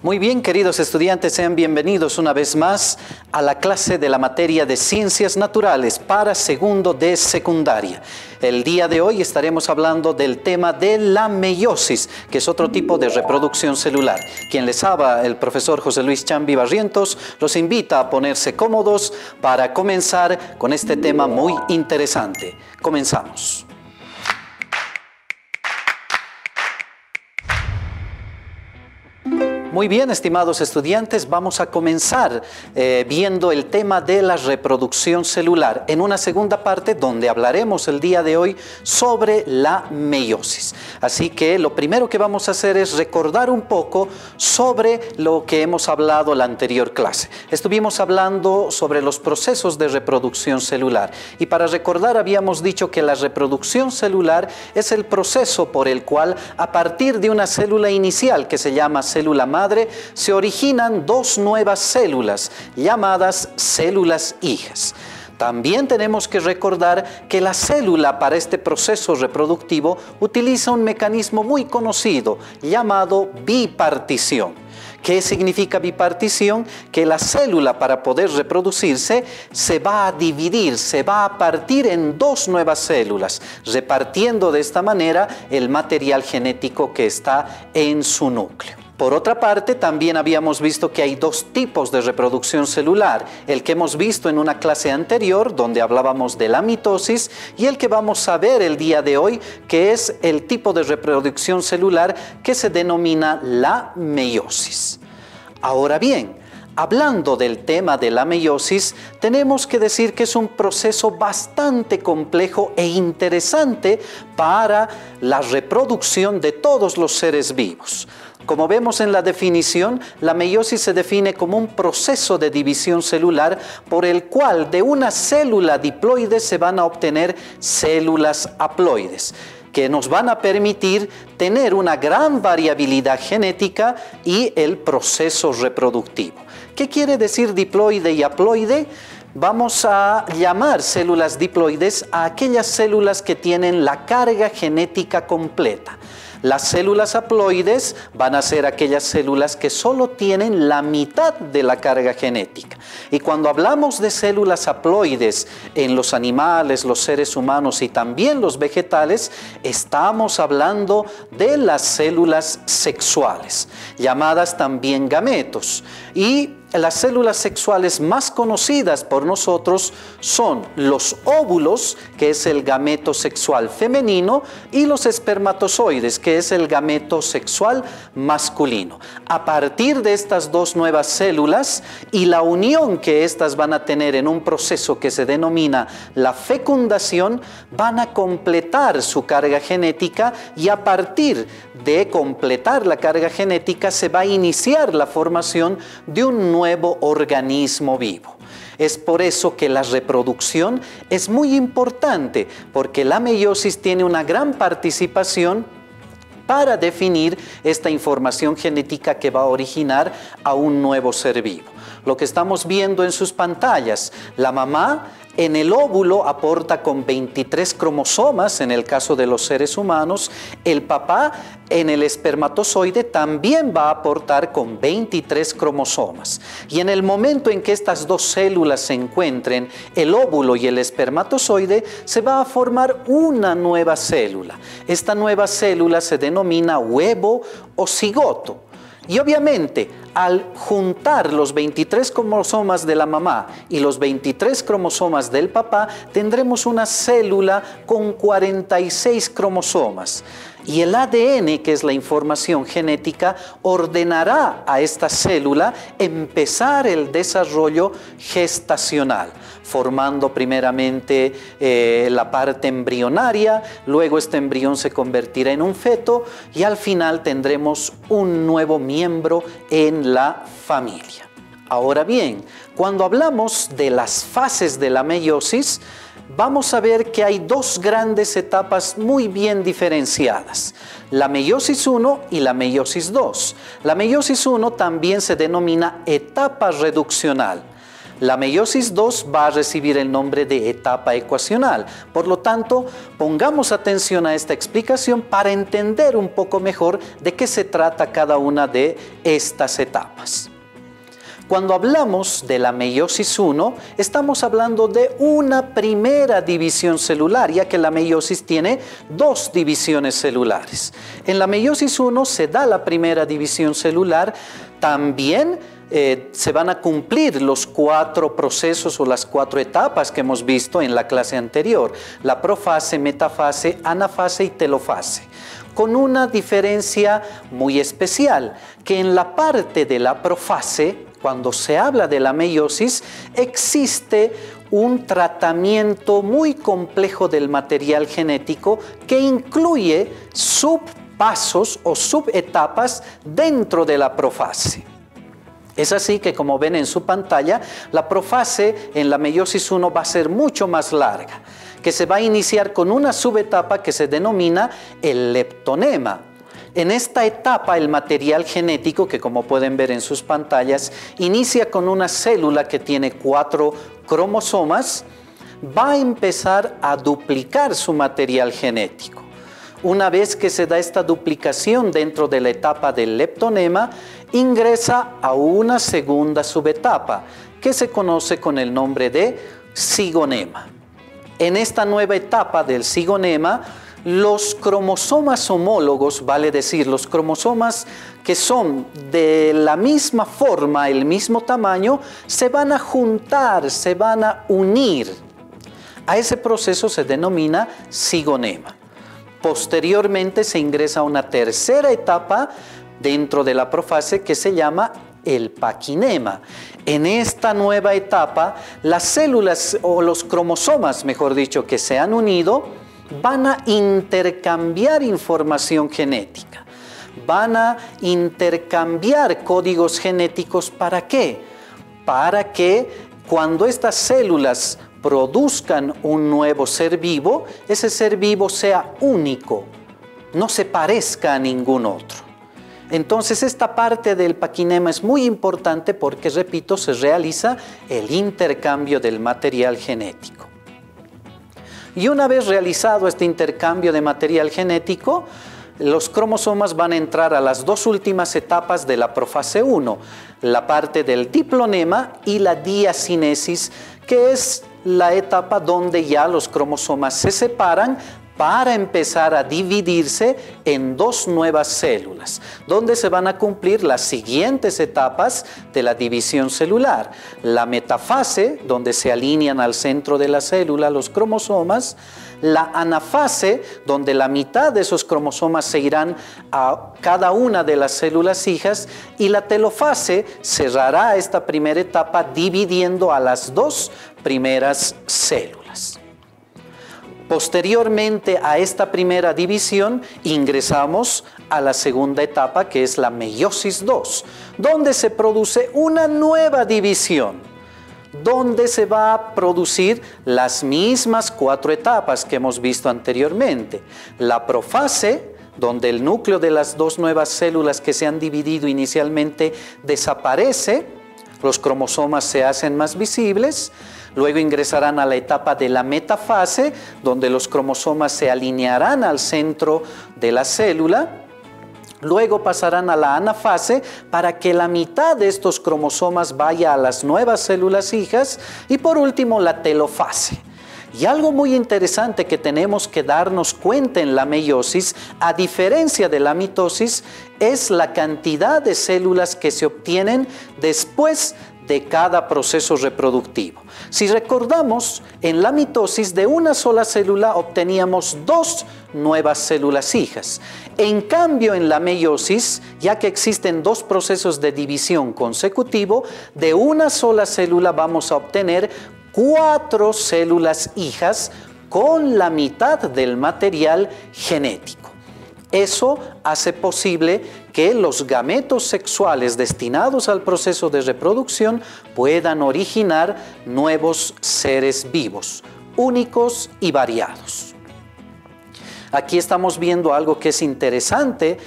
Muy bien, queridos estudiantes, sean bienvenidos una vez más a la clase de la materia de Ciencias Naturales para segundo de secundaria. El día de hoy estaremos hablando del tema de la meiosis, que es otro tipo de reproducción celular. Quien les habla, el profesor José Luis Chambi Barrientos, los invita a ponerse cómodos para comenzar con este tema muy interesante. Comenzamos. Muy bien, estimados estudiantes, vamos a comenzar viendo el tema de la reproducción celular en una segunda parte donde hablaremos el día de hoy sobre la meiosis. Así que lo primero que vamos a hacer es recordar un poco sobre lo que hemos hablado en la anterior clase. Estuvimos hablando sobre los procesos de reproducción celular y para recordar habíamos dicho que la reproducción celular es el proceso por el cual a partir de una célula inicial que se llama célula madre se originan dos nuevas células llamadas células hijas. También tenemos que recordar que la célula para este proceso reproductivo utiliza un mecanismo muy conocido llamado bipartición. ¿Qué significa bipartición? Que la célula para poder reproducirse se va a dividir, se va a partir en dos nuevas células, repartiendo de esta manera el material genético que está en su núcleo. Por otra parte, también habíamos visto que hay dos tipos de reproducción celular, el que hemos visto en una clase anterior, donde hablábamos de la mitosis, y el que vamos a ver el día de hoy, que es el tipo de reproducción celular que se denomina la meiosis. Ahora bien, hablando del tema de la meiosis, tenemos que decir que es un proceso bastante complejo e interesante para la reproducción de todos los seres vivos. Como vemos en la definición, la meiosis se define como un proceso de división celular por el cual de una célula diploide se van a obtener células haploides, que nos van a permitir tener una gran variabilidad genética y el proceso reproductivo. ¿Qué quiere decir diploide y haploide? Vamos a llamar células diploides a aquellas células que tienen la carga genética completa. Las células haploides van a ser aquellas células que solo tienen la mitad de la carga genética. Y cuando hablamos de células haploides en los animales, los seres humanos y también los vegetales, estamos hablando de las células sexuales, llamadas también gametos. Y las células sexuales más conocidas por nosotros son los óvulos, que es el gameto sexual femenino, y los espermatozoides, que es el gameto sexual masculino. A partir de estas dos nuevas células y la unión que éstas van a tener en un proceso que se denomina la fecundación, van a completar su carga genética y a partir de completar la carga genética se va a iniciar la formación de un nuevo organismo vivo. Es por eso que la reproducción es muy importante, porque la meiosis tiene una gran participación para definir esta información genética que va a originar a un nuevo ser vivo. Lo que estamos viendo en sus pantallas, la mamá en el óvulo aporta con 23 cromosomas en el caso de los seres humanos, el papá en el espermatozoide también va a aportar con 23 cromosomas. Y en el momento en que estas dos células se encuentren, el óvulo y el espermatozoide, se va a formar una nueva célula. Esta nueva célula se denomina huevo o cigoto. Y obviamente, al juntar los 23 cromosomas de la mamá y los 23 cromosomas del papá, tendremos una célula con 46 cromosomas. Y el ADN, que es la información genética, ordenará a esta célula empezar el desarrollo gestacional, formando primeramente la parte embrionaria, luego este embrión se convertirá en un feto y al final tendremos un nuevo miembro en la familia. Ahora bien, cuando hablamos de las fases de la meiosis, vamos a ver que hay dos grandes etapas muy bien diferenciadas, la meiosis 1 y la meiosis 2. La meiosis 1 también se denomina etapa reduccional. La meiosis 2 va a recibir el nombre de etapa ecuacional. Por lo tanto, pongamos atención a esta explicación para entender un poco mejor de qué se trata cada una de estas etapas. Cuando hablamos de la meiosis 1, estamos hablando de una primera división celular, ya que la meiosis tiene dos divisiones celulares. En la meiosis 1 se da la primera división celular, también se van a cumplir los 4 procesos o las 4 etapas que hemos visto en la clase anterior: la profase, metafase, anafase y telofase, con una diferencia muy especial, que en la parte de la profase, cuando se habla de la meiosis, existe un tratamiento muy complejo del material genético que incluye subpasos o subetapas dentro de la profase. Es así que, como ven en su pantalla, la profase en la meiosis 1 va a ser mucho más larga, que se va a iniciar con una subetapa que se denomina el leptonema. En esta etapa, el material genético, que como pueden ver en sus pantallas, inicia con una célula que tiene 4 cromosomas, va a empezar a duplicar su material genético. Una vez que se da esta duplicación dentro de la etapa del leptonema, ingresa a una segunda subetapa, que se conoce con el nombre de cigonema. En esta nueva etapa del cigonema, los cromosomas homólogos, vale decir, los cromosomas que son de la misma forma, el mismo tamaño, se van a juntar, se van a unir. A ese proceso se denomina cigonema. Posteriormente se ingresa a una tercera etapa dentro de la profase que se llama el paquinema. En esta nueva etapa, las células o los cromosomas, mejor dicho, que se han unido, van a intercambiar información genética, van a intercambiar códigos genéticos. ¿Para qué? Para que cuando estas células produzcan un nuevo ser vivo, ese ser vivo sea único, no se parezca a ningún otro. Entonces, esta parte del paquinema es muy importante porque, repito, se realiza el intercambio del material genético. Y una vez realizado este intercambio de material genético, los cromosomas van a entrar a las 2 últimas etapas de la profase 1, la parte del diplonema y la diacinesis, que es la etapa donde ya los cromosomas se separan para empezar a dividirse en 2 nuevas células, donde se van a cumplir las siguientes etapas de la división celular: la metafase, donde se alinean al centro de la célula los cromosomas; la anafase, donde la mitad de esos cromosomas se irán a cada una de las células hijas; y la telofase cerrará esta primera etapa dividiendo a las 2 primeras células. Posteriormente a esta primera división, ingresamos a la segunda etapa, que es la meiosis 2, donde se produce una nueva división, donde se va a producir las mismas 4 etapas que hemos visto anteriormente. La profase, donde el núcleo de las 2 nuevas células que se han dividido inicialmente desaparece, los cromosomas se hacen más visibles. Luego ingresarán a la etapa de la metafase, donde los cromosomas se alinearán al centro de la célula. Luego pasarán a la anafase para que la mitad de estos cromosomas vaya a las nuevas células hijas. Y por último, la telofase. Y algo muy interesante que tenemos que darnos cuenta en la meiosis, a diferencia de la mitosis, es la cantidad de células que se obtienen después de cada proceso reproductivo. Si recordamos, en la mitosis de una sola célula obteníamos 2 nuevas células hijas. En cambio, en la meiosis, ya que existen 2 procesos de división consecutivo, de una sola célula vamos a obtener 4 células hijas con la mitad del material genético. Eso hace posible que los gametos sexuales destinados al proceso de reproducción puedan originar nuevos seres vivos, únicos y variados. Aquí estamos viendo algo que es interesante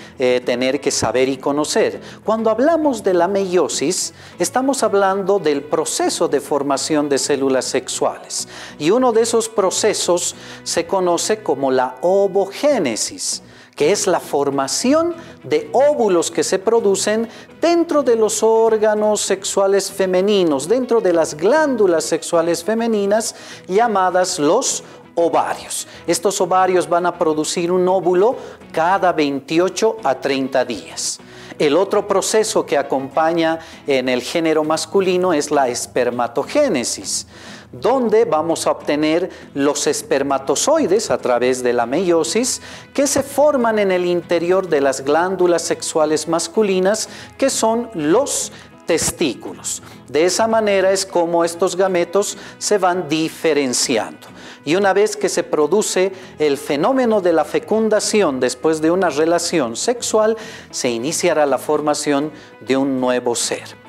tener que saber y conocer. Cuando hablamos de la meiosis, estamos hablando del proceso de formación de células sexuales. Y uno de esos procesos se conoce como la ovogénesis, que es la formación de óvulos que se producen dentro de los órganos sexuales femeninos, dentro de las glándulas sexuales femeninas llamadas los ovarios. Estos ovarios van a producir un óvulo cada 28 a 30 días. El otro proceso que acompaña en el género masculino es la espermatogénesis, donde vamos a obtener los espermatozoides a través de la meiosis que se forman en el interior de las glándulas sexuales masculinas, que son los testículos. De esa manera es como estos gametos se van diferenciando. Y una vez que se produce el fenómeno de la fecundación después de una relación sexual, se iniciará la formación de un nuevo ser.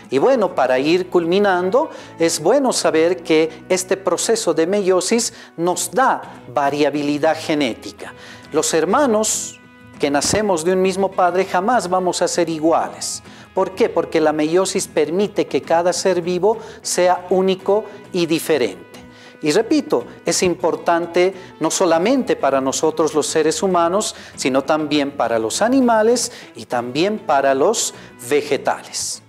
Y bueno, para ir culminando, es bueno saber que este proceso de meiosis nos da variabilidad genética. Los hermanos que nacemos de un mismo padre jamás vamos a ser iguales. ¿Por qué? Porque la meiosis permite que cada ser vivo sea único y diferente. Y repito, es importante no solamente para nosotros los seres humanos, sino también para los animales y también para los vegetales.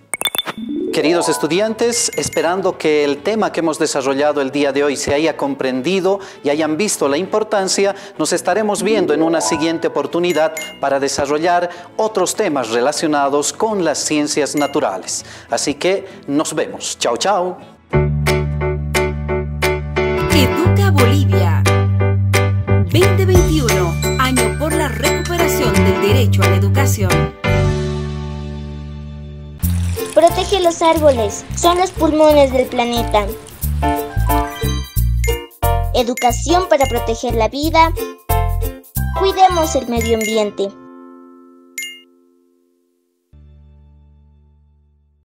Queridos estudiantes, esperando que el tema que hemos desarrollado el día de hoy se haya comprendido y hayan visto la importancia, nos estaremos viendo en una siguiente oportunidad para desarrollar otros temas relacionados con las ciencias naturales. Así que nos vemos. Chao, chao. Educa Bolivia 2021, año por la recuperación del derecho a la educación. Protege los árboles, son los pulmones del planeta. Educación para proteger la vida. Cuidemos el medio ambiente.